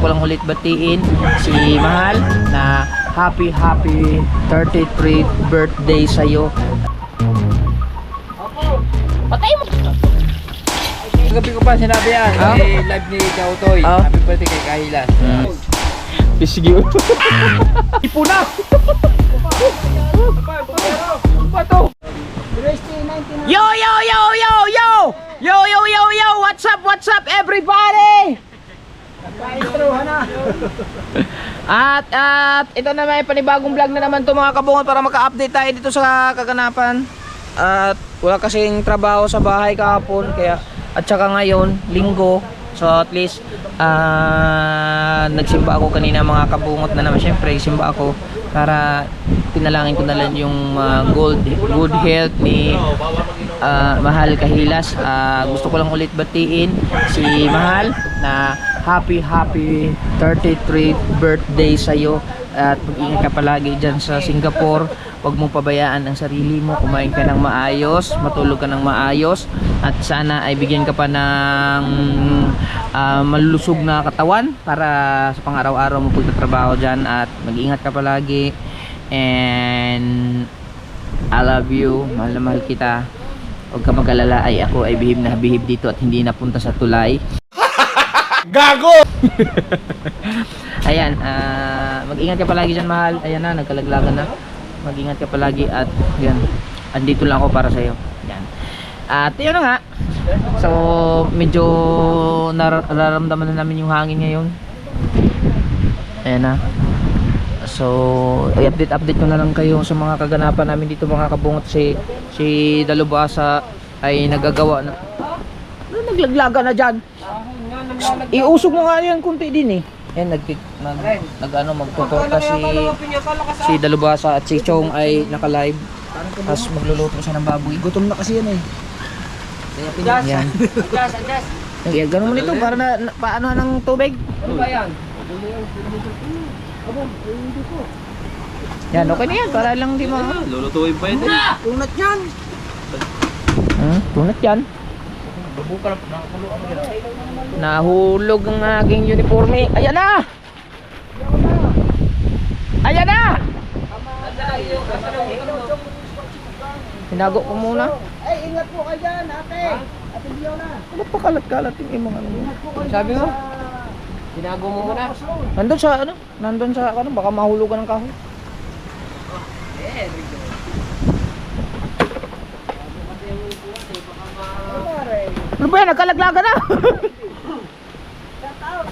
ko lang ulit batiin si Mahal na happy 33th birthday sa'yo. Patay mo! Gabi ko pa sinabi yan, live ni Kautoy. Happy birthday kay Kahilas. Pisigi. Ipuna! Pato! Yo! What's up everybody? At ito na, may panibagong vlog na naman to mga kabungot para maka-update tayo dito sa kaganapan. At wala kasing trabaho sa bahay kahapon, kaya at saka ngayon linggo, so at least nagsimba ako kanina mga kabungot na naman. Syempre simba ako para tinalangin ko na lang yung good health ni Mahal Kahilas. Gusto ko lang ulit batiin si Mahal na happy 33th birthday sa'yo. At mag-ingat ka palagi dyan sa Singapore. Huwag mong pabayaan ang sarili mo. Kumain ka ng maayos, matulog ka ng maayos, at sana ay bigyan ka pa ng malulusog na katawan para sa pang-araw-araw mo pagtatrabaho dyan. At mag-ingat ka palagi. And I love you. Mahal na mahal kita. Huwag ka mag-alala, ay ako ay bihib na bihib dito at hindi napunta sa tulay. Gago! Ayan, mag-ingat ka palagi dyan, Mahal. Ayan na, nagkalaglagan na. Mag-ingat ka palagi at yan, andito lang ako para sa'yo. Yan. At yun na nga. So, medyo nararamdaman na namin yung hangin ngayon. Ayan na. So, i-update ko na lang kayo sa mga kaganapan namin dito mga kabungot. Si Dalubhasa ay nagagawa na. Naglaglaga na dyan. Iusog mo nga yan kunti din eh. Yan, magtutorta si Dalubhasa at si Chong ay naka-live. Tapos magluluto siya ng baboy. Gutom na kasi yan eh. Yan. Yan, ganun mo nito para paano ng tubig. Ano ba yan? Yan, okay na yan. Para lang di mo. Lulutuin pa yun eh. Tunat yan. Tunat yan. Nahulog ang aking uniforme. Ayan na! Ayan na! Tinago ko muna. Ay, ingat po kayo dyan, ate. Ate Fiona. Ba't pa kalat-kalat yung mga ano? Sabi mo? Tinago mo muna. Nandun sa ano? Nandun sa ano? Baka mahulugan ng kahoy. Ano ba yan? Nagkalaglaga na!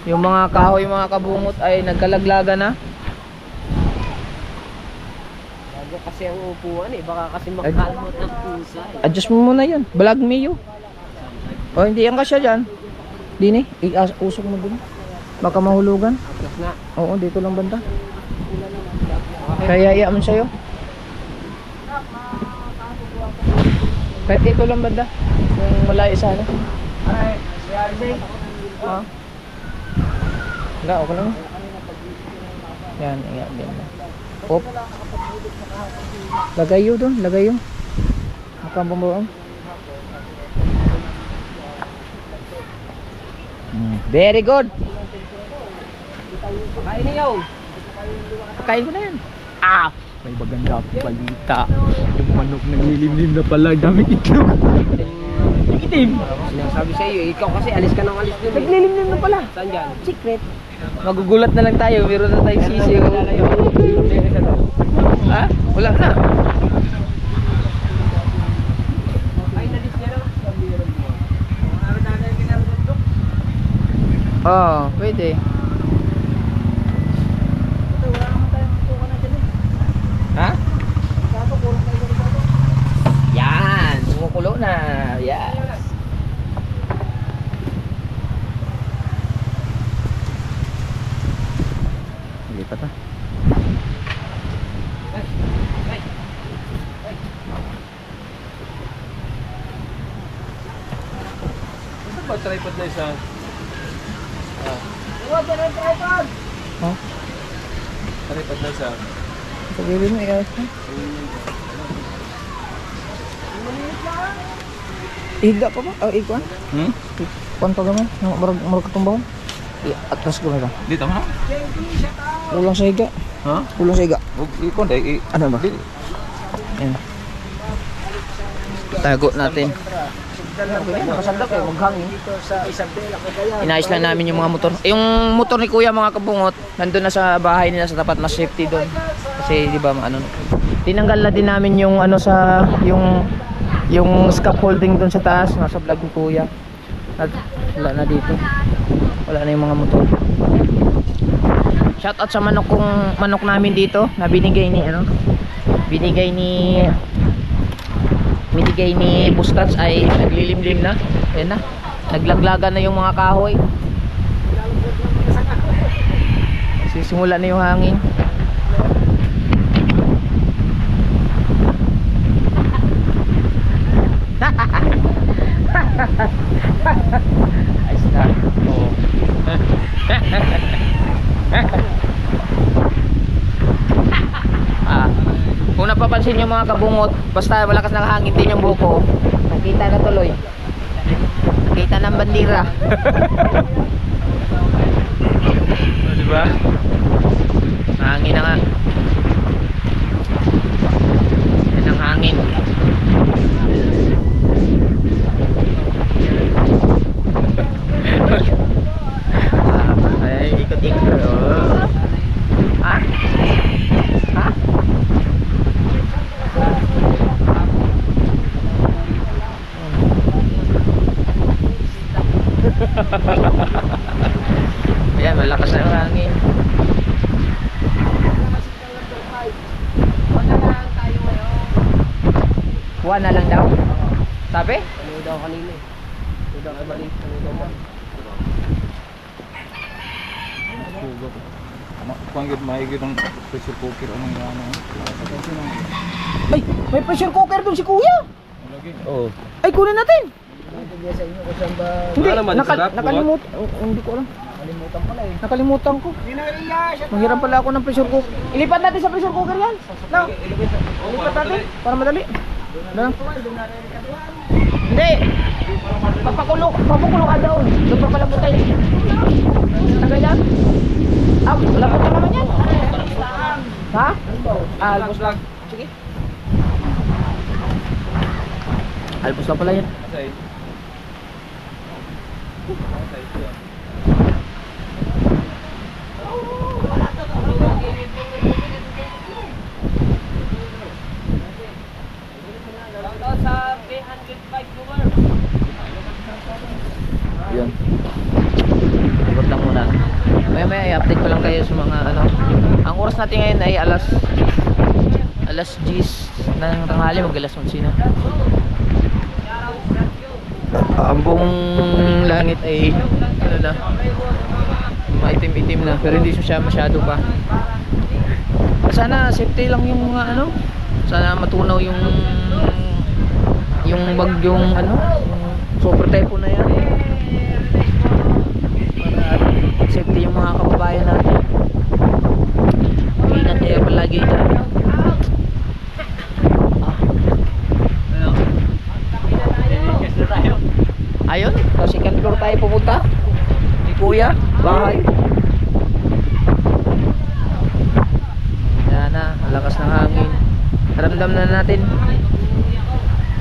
Yung mga kahoy, mga kabungot ay nagkalaglaga na. Bago kasi ang upuan eh. Baka kasi makalmot ng pusa eh. Adjust mo muna yun. Balag mayo. O hindi yan kasya dyan. Dini, usok mo dun. Baka mahulugan. Tapos na. Oo, dito lang banda. Kaya iya mo sa'yo. Kahit dito lang banda. Yung malayo sana. Ay, si Ha? Enggak, okay lang. Yan, iya, yan. Op. Lagay yun dun, lagay yun. Mukhang bumbuang. Very good. Kain niyo. Kain ko na yan. May maganda akong balita. Yung manok naglilimlim na pala. Daming itlog. Yung itim. Sinasabi sa iyo, ikaw kasi alis ka ng alis dun eh. Naglilimlim na pala. Saan dyan? Secret. Magugulat na lang tayo. Meron na tayong sisiyo. Ha? Wala na. Ay, nalis niya na. Oo, pwede. Ha? Yan, kumukulo na. Yes. Lipat na. Ito ba tripod na isa? Oh, Tripod na isa. sabihin mo iayos na. Ihiga pa ba? O ikuan? Ikuan pa gaman? Marag katumbahan? Atras ko na lang. Dito mo. Kulang sa higa. Ha? Kulang sa higa. Ikon dai. Ano ba? Ayan. Tago natin. Nakasandap eh, maghangin. Inayos lang namin yung mga motor. Yung motor ni Kuya mga kabungot, nandun na sa bahay nila sa tapat, mas safety doon. Kasi di ba ano, tinanggal na din namin yung ano sa yung scaffolding doon sa taas, nasa vlog ni Kuya. Wala na dito. Wala na yung mga motor. Shoutout sa manok namin dito na binigay ni Bustats ay naglilimlim na. Ayan na. Naglaglagan na yung mga kahoy. Sisimula na yung hangin. Ayos na. Oo. Kung napapansin nyo mga kabungot, basta malakas ng hangin din yung buko, nakita na tuloy. Nakita ng bandira. Diba? Hangin na nga. Yan ang hangin. Ay, ikot-ikot. Ha? Ha? Ayan, malakas na yung hangin. Kuha na lang daw. Sabi? Ano daw kanina eh. Ano daw kabalik. Ano daw ba? Kuan gid maigid ang pressure cooker anong ano. Ay, may pressure cooker doon si Kuya. Oh. Ay, kunin natin. Hindi sa inyo kung saan ba... Hindi, Wala naman, sarap, nakalimutan. Hindi ko alam. Nakalimutan pala eh. Nakalimutan ko. Manghiram pala ako ng pressure cooker. Ilipat natin sa pressure cooker yan. No. Ilipat natin para madali. Lang. Hindi. Papakulo ka doon. Doon pa pala butay. Tagay lang. Ah, labot na naman yan. Ha? Albos lang. Sige. Albos lang pala yan. Yun. Ikot lang muna. Maya i-update ko lang kayo sa mga ano. Ang oras natin ngayon ay alas 10 ng tanghali, mag alas 11 na. Ang buong langit ay ano na, maitim-itim na, pero hindi siya masyado pa. Sana safety lang yung mga ano. Sana matunaw yung bagyong ano, yung super typhoon na yan. Para safety yung mga kababayan natin. Ingat kayo palagi dyan. Ayun, sa second floor tayo pupunta ni Kuya, bahay. Yan na, ang lakas ng hangin. Ramdam na natin.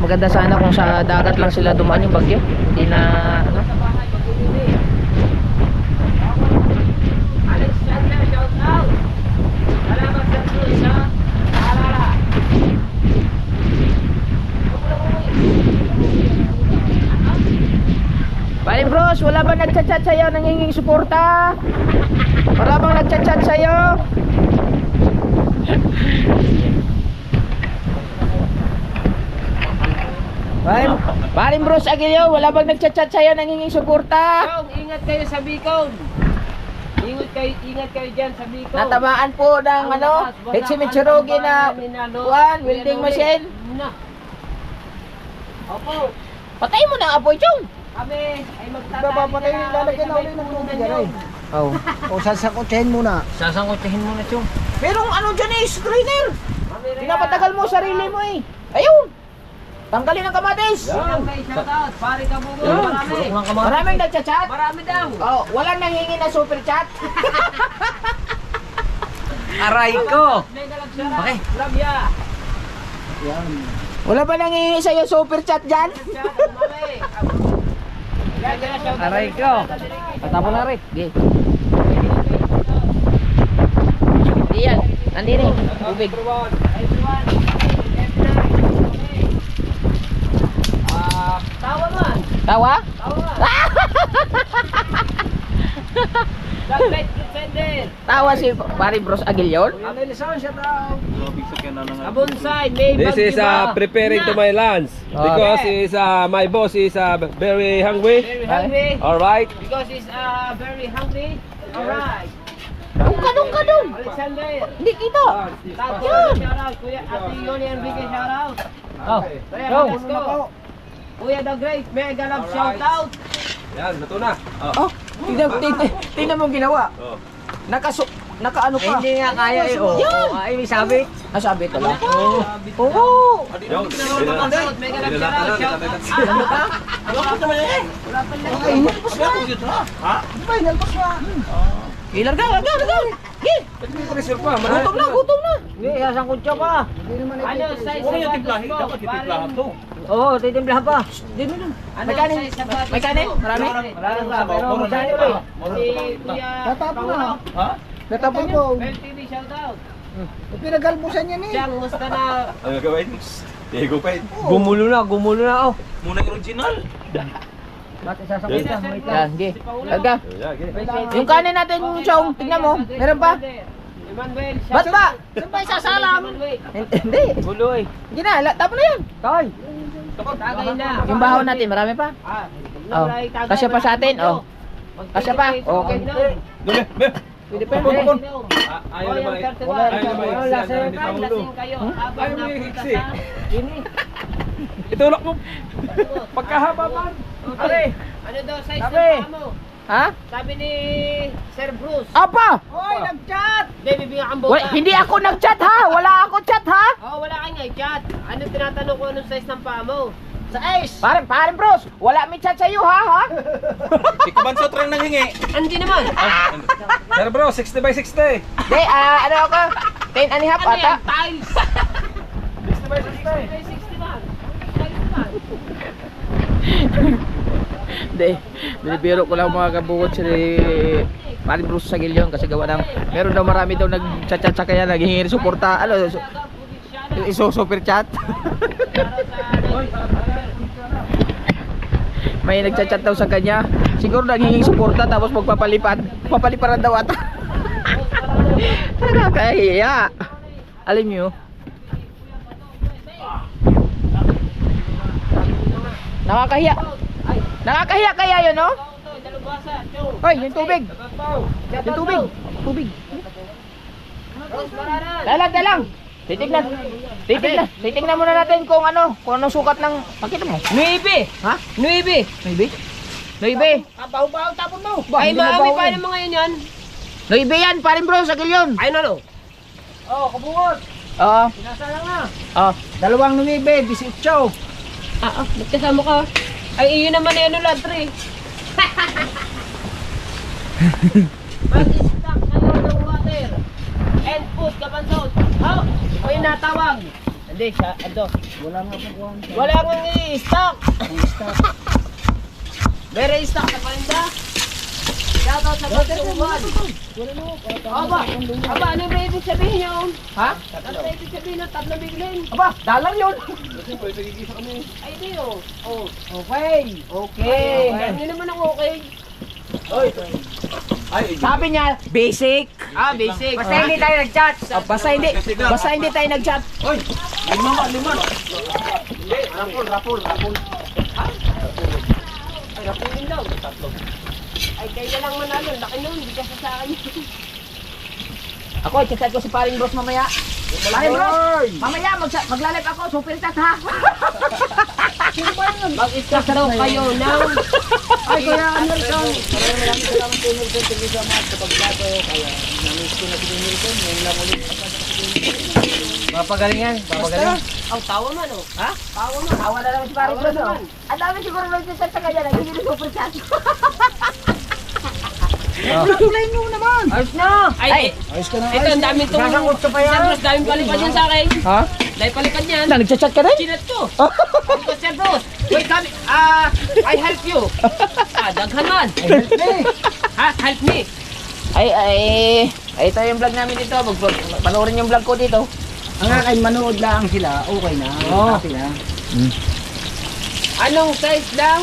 Maganda sana kung sa dagat lang sila dumaan yung bagyo. Hindi na ano. Bali bros, wala bang nagchat-chat sa'yo nanginging suporta? Wala bang nagchat-chat sa'yo? Bali bros Agilio, wala bang nagchat-chat sa'yo nanginging suporta? Ingat kayo sa Bicol. Ingat kayo dyan sa Bicol. Natamaan po ng ano, Hitsi Mitsurugi na welding machine. Opo, Patay mo na apoy, Chong. kami ay Papatay yung lalagyan na ulit ng tubig yan. Oh. O sasakotsahin muna. Sasangkotsahin mo na, Chong. Merong ano dyan eh, strainer. Pinapatagal mo sarili mo eh. Ayun. Tanggalin ang kamatis. Shoutout. Pare ka bugo. Marami. Maraming nagchat-chat. Marami daw. Oh, walang nanghingi na super chat. Aray ko! Okay. Love ya. Wala ba nanghingi sa'yo super chat dyan? Aray ko! Patapon na rin. Sige. Diyan. Nandito eh. Tubig. Tawa man. Tawa? Tawa. Dagbet defender. Tawa si Pari Bros Aguilion? Ano lisan siya daw? Abonsay, may This is preparing to my lunch because is my boss is very hungry. Very hungry. All right. Because he's very hungry. Alright. Kadong. Alexander. Hindi kita. Tato, shoutout. Kuya, Ate Yoli Enrique, shoutout. Oh. Kuya, let's go. Kuya The Great, mega love shoutout. Yan, nato na. Oh. Tingnan mo ginawa. Oh. Nakaano pa? Hindi nga kaya eh. Oh. Yan. Ay, may sabit. Nasabi ito lang. Oo. Yo, Mega love shoutout. Ano ka? Larga. Gutom na. Hindi, sasangkot siya pa. Ano, size sa sapatos ko? Oo, titimplahan pa. Ano, May kanin? size sa sapatos May kanin? ko? Marami? Marami pa, pero magkano pa. Si Kuya Tatapon na. Pangulo. Natapon ko. Bell TV, shoutout. Pinagalmusan yan eh. Siyang musta na. Ano gawin? Diego pa. Gumulo na oh. Muna yung original. Bakit sasangkot siya? Wait lang. Yan, sige. Larga. Yeah, Yung kanin natin, Chong, tingnan mo. Meron pa? Emmanuel, Ba't ba? Saan ba isasalam? Hindi. Gulo eh. Hindi na, tapon na yan. Tay. Tagay na. Yung bahaw natin, marami pa? Ah, Oh. Kasya pa sa atin, oh. Kasya pa? Okay. Pwede pa. Ayaw na ba? Ayaw na ba? Lasing Ni Pangulo. lasing kayo. Habang Ayaw mo yung napunta hiksi. sa... Ini. Itulak mo. Pagkahaba man. Okay. Ano daw size ng Sabi. paa mo? Ha? Sabi ni Sir Bruce. Apa? Hoy, nag-chat! Hindi, bibigyan kang Wala, bola. hindi ako nag-chat ha. Wala ako chat ha. Oo, wala kang i-chat. Ano tinatanong ko anong size ng paa mo? Size! Pare bros, wala may chat sa'yo ha. Ikaw man sa trang nanghingi. Hindi naman. Sir bro, 60 by 60. Hindi, ano ako? 10 and a half Ano ata. yan? Tiles! 60 by 60. 60 man. Tiles man. Hindi, binibiro ko lang mga kabukot si Pari Bros sa Gilyon kasi gawa ng meron daw marami daw nag-chat-chat sa kanya, naghihingi ng suporta. Ano, super chat. May nagchat-chat daw sa kanya. Siguro naghihingi suporta tapos papaliparan daw ata. Nakakahiya. Alam niyo? Nakakahiya. Nakakahiya kaya yun, no? Hoy, yung tubig. Yung tubig. Tubig. Dalang. Titignan muna natin kung anong sukat ng, makita mo? 9! Ha? 9! Noibe. Baho-baho tapon mo. Ay, maami pa naman ngayon yan. Noibe yan, parin bro, sa Gilyon. Ayun ano? Oh, kabungot. Oo. Sinasalang na. Oh. Dalawang numibe, 18. Ba't kasama ka? Ay, iyon naman yung latri. Mag-stock kayo ng water and food, kapansot. Oh, may natawag. Hindi siya, Wala nga po kuhan. wala kang i-stock. Very stock na palinda. Shoutout sa pagsukuman. Aba, ano yung ibig sabihin yun? Ha? Ano yung ibig sabihin ng tatlo biglin? Aba, dalang yun. Ay, di oh. Oh. Okay. Hindi naman ako okay. Sabi niya, basic. Basic. Basta hindi tayo nag-chat. Basta hindi tayo nag-chat. Ay, rapulin daw. Ay, kaya lang manalo. Laki nun, hindi ka sa akin. Ako, chat ko si paring bros mamaya. Paring bros, mamaya magla-live ako, super chat ha. Mag-stock daw kayo ng... Ay, kaya Nelson. Maraming salamat po Nelson. Thank you so much sa pagbago. Kaya namiss ko na si Nelson. Ngayon lang ulit. Papagalingan. Papagaling. Ang tawa man, oh. Ha? Tawa man. Tawa na naman si Paring Bros, oh. Ang dami siguro nagsiset sa kanya. Nagiging super chat. Tulay nyo naman. Ayos na. Ay, Ayos ka na. ito, ang dami itong... Sasangkot ka pa yan. Sir Bros, daming palipad yan sa akin. Ha? Dahil palipad yan. Nagchat-chat ka rin? Sinat ko. Sabi ko, Sir Bros, wait, sabi, I help you. Daghan man. Help me. Ay, ito yung vlog namin dito. Panoorin yung vlog ko dito. Ang akin, manood lang sila. Okay na. Happy na. Anong size lang?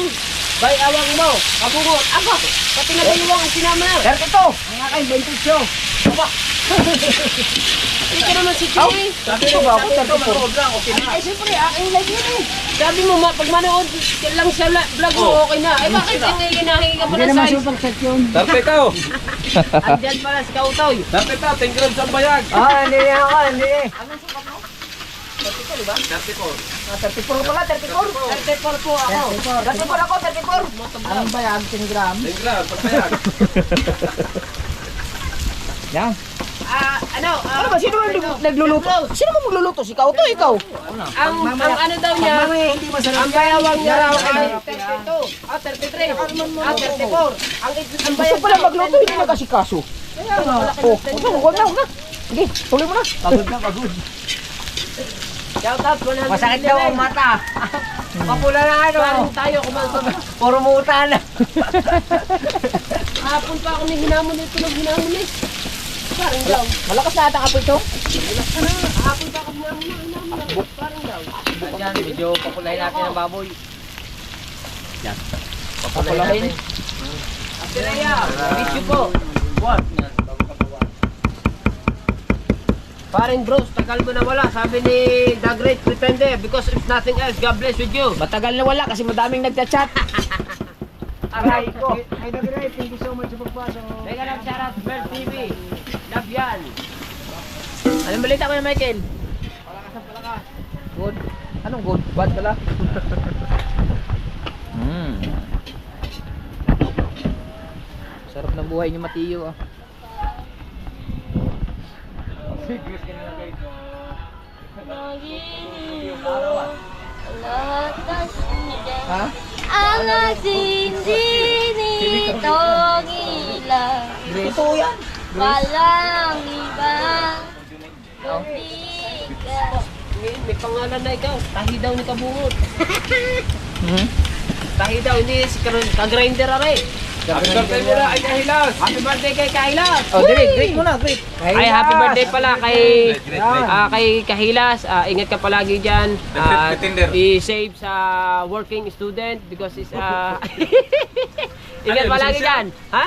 Bay awang mo. Kabungot. Ako. Pati na bayuwang ang sinama. Ito. Ang akin, 28. Ito naman si Chili. Sabi ko ba ako? Ay, siyempre, aking live yun eh. Sabi mo, pag manood lang sa vlog mo, okay na. Eh, bakit hinahingi ka pa Hindi na naman size? super set yun. Tarpe ka oh. Andyan pala si Kautoy. Tarpe ka, 10 grams ang bayag. Hindi ako, hindi. 34 pala, 34. 34 po ako. 34 ako, 34. Anong bayag? 10 gram? 10 grams ang bayag. Yan. Ano ba? Sino nagluluto? Sino mo magluluto? Si Kauto, ikaw. Ang ano daw niya, Mamaya, hindi masarap ang bayawang niya raw ay 32, 33, 34. Ang Gusto bayad pala magluto, hindi nagkasikaso. Huwag na. Sige, tuloy mo na. Pagod. Shout out 100 Masakit daw ang mata. Mapula na ano. Paring tayo kumansama. Puro muta na. Hapon pa ako may hinamon nito ng hinamon eh. Parang daw. Malakas na ata apo ito. Hapon pa ako hinamon ng hinamon. Parang daw. Yan, medyo papulahin natin ang baboy. Yan. Papulahin. Atiraya, miss you po. Paring bros, tagal mo na wala. Sabi ni The Great Pretender, because if nothing else, God bless with you. Matagal na wala kasi madaming nagchat-chat. Aray ko. Ay, Dagray, thank you so much sa pagpasok. Teka lang, shoutout Bird TV. Love yan. Anong balita ko na Michael? Good. Anong good? Bad pala. Sarap ng buhay ni Matiyo ah. Ha? Ang nagsinsinitong ilang Totoo yan. walang iba kundi ka. May pangalan na ikaw. Tahi daw ni Kabungot. Hmm? Tahi daw, hindi si ka-grinder aray. Happy birthday mo na ay Kahilas. Happy birthday kay Kahilas. Oh, great muna, great. Ay, happy birthday pala kay kay Kahilas. Ingat ka palagi diyan. I-save sa working student because is ingat palagi diyan. Ha?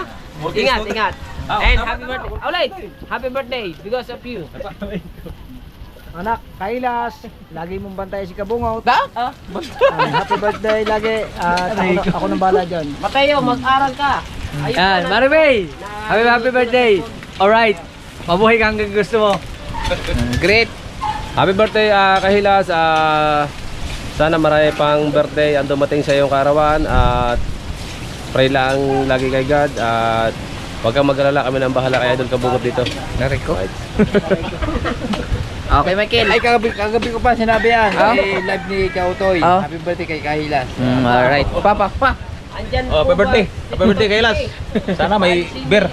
Ingat. And happy birthday. Ulit. Happy birthday because of you. Anak, Kailas, lagi mong bantay si Kabungot. Da? Happy birthday lagi. Ako nang bala dyan. Mateo, mag-aral ka. Yan, Maribay. Happy birthday. Alright. Mabuhay ka hanggang gusto mo. Great. Happy birthday Kahilas. Sana marami pang birthday ang dumating sa iyong karawan at pray lang lagi kay God at huwag kang mag-alala, kami nang bahala kaya doon kabungot dito. Nari ko. Okay, Michael. Ay, kagabi ko pa sinabi yan. Ah? Live ni Kautoy. Ah? Happy birthday kay Kahilas. Alright. Pa. Andyan Oh, happy birthday. Happy birthday Kahilas. Sana may beer.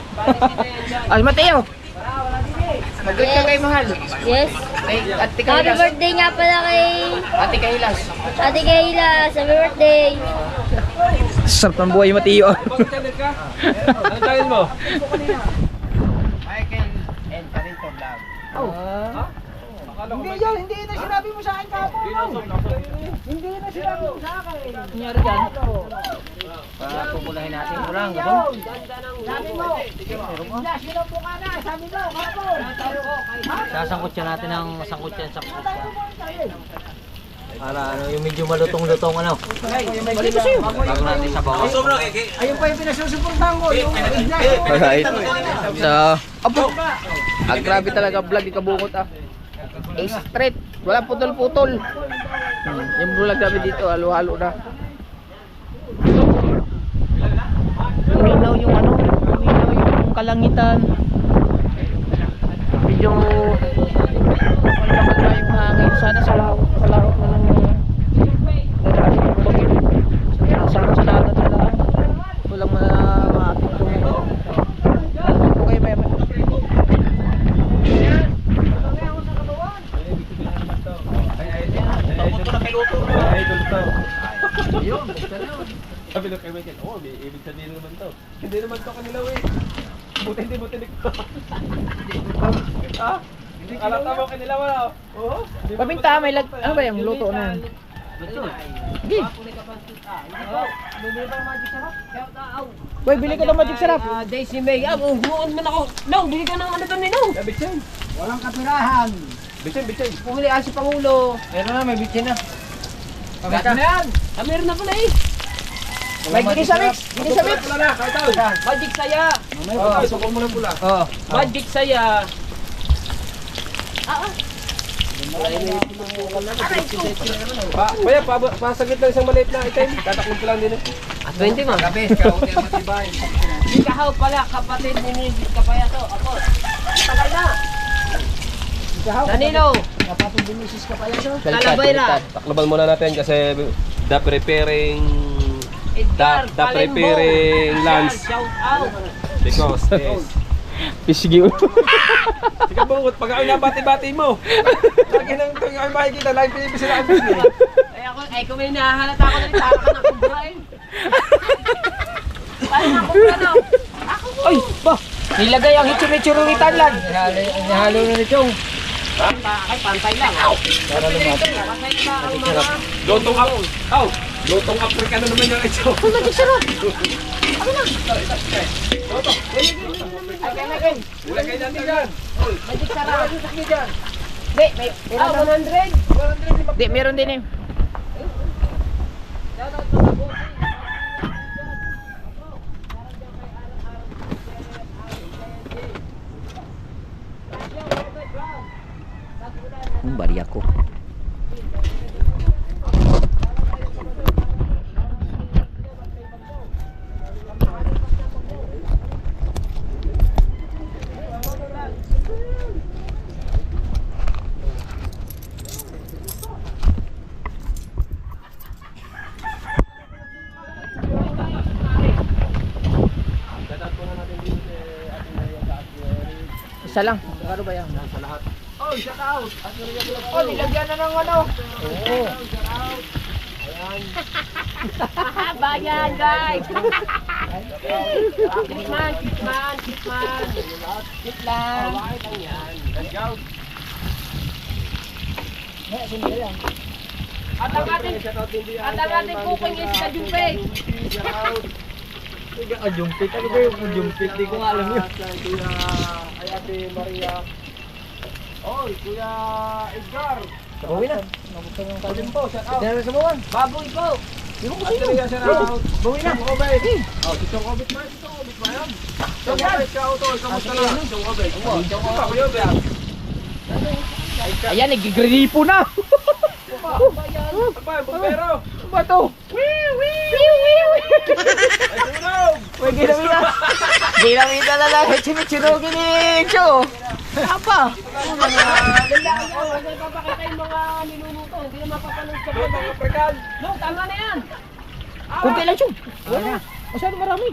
Ay, Mateo. Mag-greet ka kay Mahal. Yes. Ay, Ate Happy Kahilas. birthday nga pala kay Ate Kahilas. Ate Kayla. Happy birthday. Sarap ng buhay ni Mateo. Mag-channel ka? Ano channel mo? Michael and Parinto Vlog. Hindi yan, hindi na sinabi mo sa akin kapon. Hindi na sinabi mo sa akin. Nangyari dyan? Pupulahin natin. Sabi mo, sino po ka na? Sabi mo, kapon. Sasangkot siya natin ng sangkot yan sa Tayo. para ano, yung medyo malutong-lutong ano. Balik ko sa'yo. Bago natin sa bawah. Ayun pa yung pinasusuportahan ko. Yung Alright. So, apo. Grabe talaga vlog ni Kabungot ah. Straight. Walang putol-putol. Yung vlog namin dito, halo-halo na. Uminaw yung ano, uminaw yung kalangitan. Medyo Malapag na yung hangin. Sana sa laot na ng narating yung bagyo. Sana sa laot na lang. Walang maating tumingin. Okay, may Sabi ng kay Michael, oh, may ibig sabihin naman to. Hindi naman to kanila eh. Buti hindi mo tinik to. Ha? Alata mo kanila wala. Oo. paminta, may lag... Ano ba yung luto na? Sige. Boy, bili ka ng magic sarap. Daisy May, huwag man ako. No, bili ka ng ano doon nino. Bitsin. Walang kapirahan. Bitsin. Pumili si Pangulo. Meron na, may bitsin na. Lahat na yan. Meron na pala eh. May gini sa mix. Gini sa mix. Wala na, kahit Magic saya. oh, sukol mo ng pula. Oo. Magic saya. Kaya pasagit lang isang maliit na item. Tataklog ko lang din eh. At 20 mo. Gabi, kauti ang matibay. Ikaw pala, kapatid ni Nindit Kapayaso. Ako. Tagal na. Danilo. Kapatid din misis ka pa yan. Talabayra. Takloban muna natin kasi the preparing Edgar. the preparing lunch Shout out. because this. Pisgi. Sige bungot, pag ako nabati-bati mo. Lagi nang tuwing ako makikita, lagi pinipisi na ang bili. Ay kung may nahalata ko na rin, para ka ng kubra eh. Paano na kubra na? Ay, ba? Nilagay ang hitsumi-churumi tanlan. Nahalo na rin yung. Ay, pantay lang. Para lumapit. Pantay na ang mga... Lutong up. Oh, lutong Afrikano naman yung ito. Magic sarap. Wala kayo dyan dyan. Magic sarap. Di, may... 100. Di, meron din eh. Ang bariya ko. Isa lang. Ano ba yan? Sa lahat. Oh, shout out. Oh, nilagyan na ng ano. Oo. Bayan, guys. Kitman. Lang. At ang ating cooking is kajumpig. Jumpit. Ano ba yung jumpit? Di ko nga alam yun. Ay Ate Maria. Oy, Kuya Edgar. Bawi na. Pagin po, shout out. Dahil sa buwan. Baboy po. Ate Maria, shout out. Bawi na. Titong Obed. Oh, Titong Obed ba? Titong Obed ba yan? Titong Obed, shout out. Kamusta na? Titong Obed. Titong Obed. Kuya Obed. Ayan, nagigripo na. Apa, bumbero. Ano ba to? Ay, sunog. Uy, ginamita. Ginamita na lang. Chimichurugin ni Cho. Apa? Ganda ako. Hindi papakita yung mga niluluto. Hindi na mapapanood sa Lutong mga. Afrikan. No, tama na yan. Kunti lang, Cho. Masyado marami.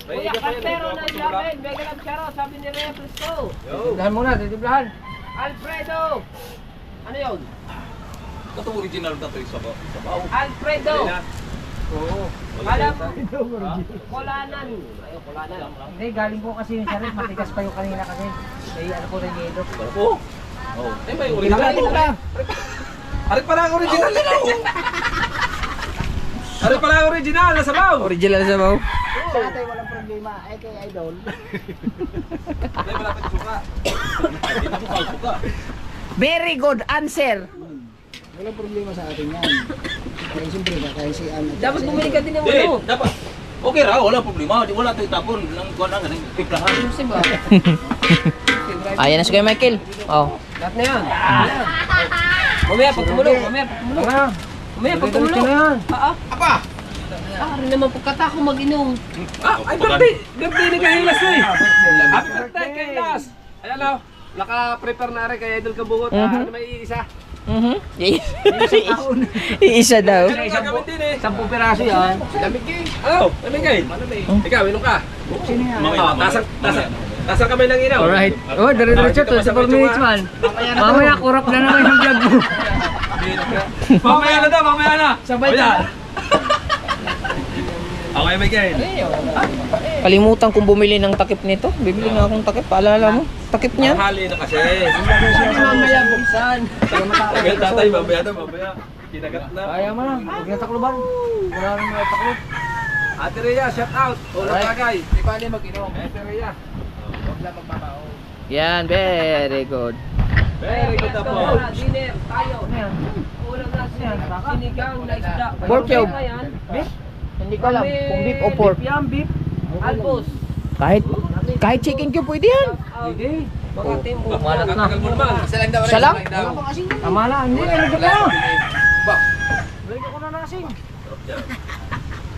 May Kuya iga pa yan. Cartero na ilapin. Mega Lab Charo. Sabi ni Rhea Frisco. Tiblahan muna, titiblahan. Alfredo. Ano yun? Ito original na ito yung sabaw. Alfredo. Oo. Alam. Kolanan. Ayun, kolanan. Hindi, galing ko kasi yung sarit. Matigas pa yung kanina kasi. May ano ko rin yelo. Oo. Oh. Eh, may original. Ari pala ang original nito. Ano pala ang original na sabaw? Original sa baw. Sa atin walang problema. Ay kay Idol. Ay, malapit suka. Hindi na bukal suka. Very good answer. Walang problema sa atin yan. Kaya siyempre, kaya si Ann. Dapat bumili ka din ng Hindi, ano. dapat. Okay ra, wala problema. Wala tayo tapon. Nang kuha na nga, tiplahan. Ayusin ba? Ayan na si Kuya Michael. Oh. Lahat na yan. Mamaya pag tumulong. Mamaya pag tumulong. Mamaya pag tumulong. Apa? Rin naman pagkatako mag-inom. Ay, birthday! Birthday ni Kahilas eh! Happy birthday, Kahilas! Ayan o. naka-prepare na rin kay Idol Kabungot. Ano may isa? Iisa daw. Isang gamit din eh. 10 piraso yan. Lamig eh. Ano? Lamig eh. Ikaw, inom ka. Sino yan? Tasang kamay ng inaw. Alright. Oh, dire-diretso to. 4 minutes man. Mamaya kurap na naman yung vlog mo. Mamaya na daw, mamaya na. Sabay Mamaya. na. Okay, Miguel. Kalimutan kong bumili ng takip nito. Bibili nga akong takip. Paalala mo? Takip niya. Hali na kasi. Mamaya buksan. Mamaya tatay, mamaya na, mamaya. Kinagat na. Kaya mo na. Huwag na takloban. Wala rin mga taklob. Ate Rhea, shout out. Unang tagay. Di ba niya mag-inom? Ate Rhea. Huwag lang magmamao. Yan, very good. Very good na po. Dinner tayo. Ulam na sinigang na isda. Pork cube. Ayan. Hindi ko alam kung beef o pork. Yan, beef. Albos. Kahit chicken cube pwede yan. Hindi. Baka tempo. Malat na. Tagal mo naman. Isa lang? Tama na. Hindi, nalagyan na. Nalagyan ko na ng asin.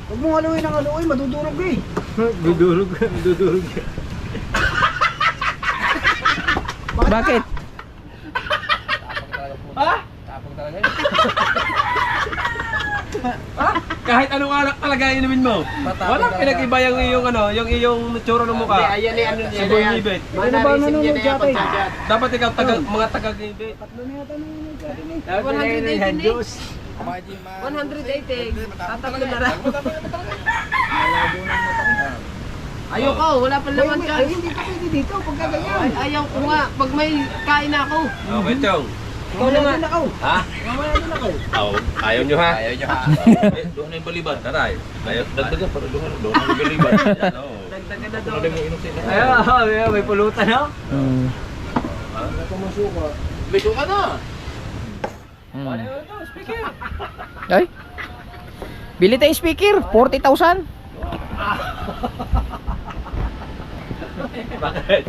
Huwag mo haluin ang haluin. Madudurog eh. Dudurog. Bakit? Kahit anong alak talaga inumin mo. Walang pinag-iba yung iyong ano, yung iyong tsura ng mukha. Ayan ano niya. Si Boy Nibet. Ano ba nanonood siya tayo? Dapat ikaw mga taga-Nibet. 180. Tatakbo na lang. Ayoko, wala pa naman ka. Ay, hindi ka pwede dito. Pagka ganyan. Ayaw ko nga, pag may kain ako. Okay, Chong. Ikaw na nga. Ha? Mamaya din ako. Ayaw nyo ha? Doon na yung balibad. Taray. Dagdagan para doon na yung balibad. Dagdagan na daw. Ayun, may pulutan ha. Bito ka na. Ay. Bili tayong speaker, 40,000. Bakit?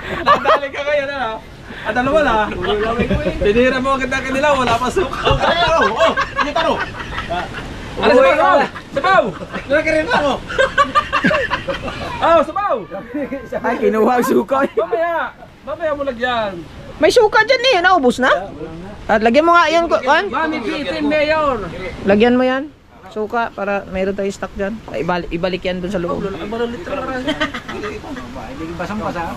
Nadali ka ngayon ha? At ano wala? Tinira mo agad na kanila, wala pa suka. Taro! Ano sabaw? Sabaw! Nakarin mo! Oh, sabaw! Ay, kinuha ang suka. Mamaya mo lagyan. May suka dyan eh, naubos na. At lagyan mo nga yan, Kuan. Mami Pitin Mayor. Lagyan mo yan. Suka para mayroon tayong stock dyan. Ay, ibalik yan dun sa loob. Hindi basang-basa.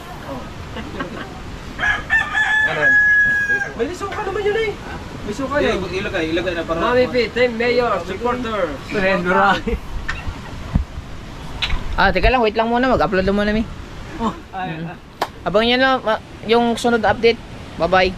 May suka naman yun eh. May suka yun. Ilagay na para. Mami Pitin Mayor, supporter. Teka lang, wait lang muna. Mag-upload lang muna, mi. Abang yan lang, yung sunod update. Bye-bye.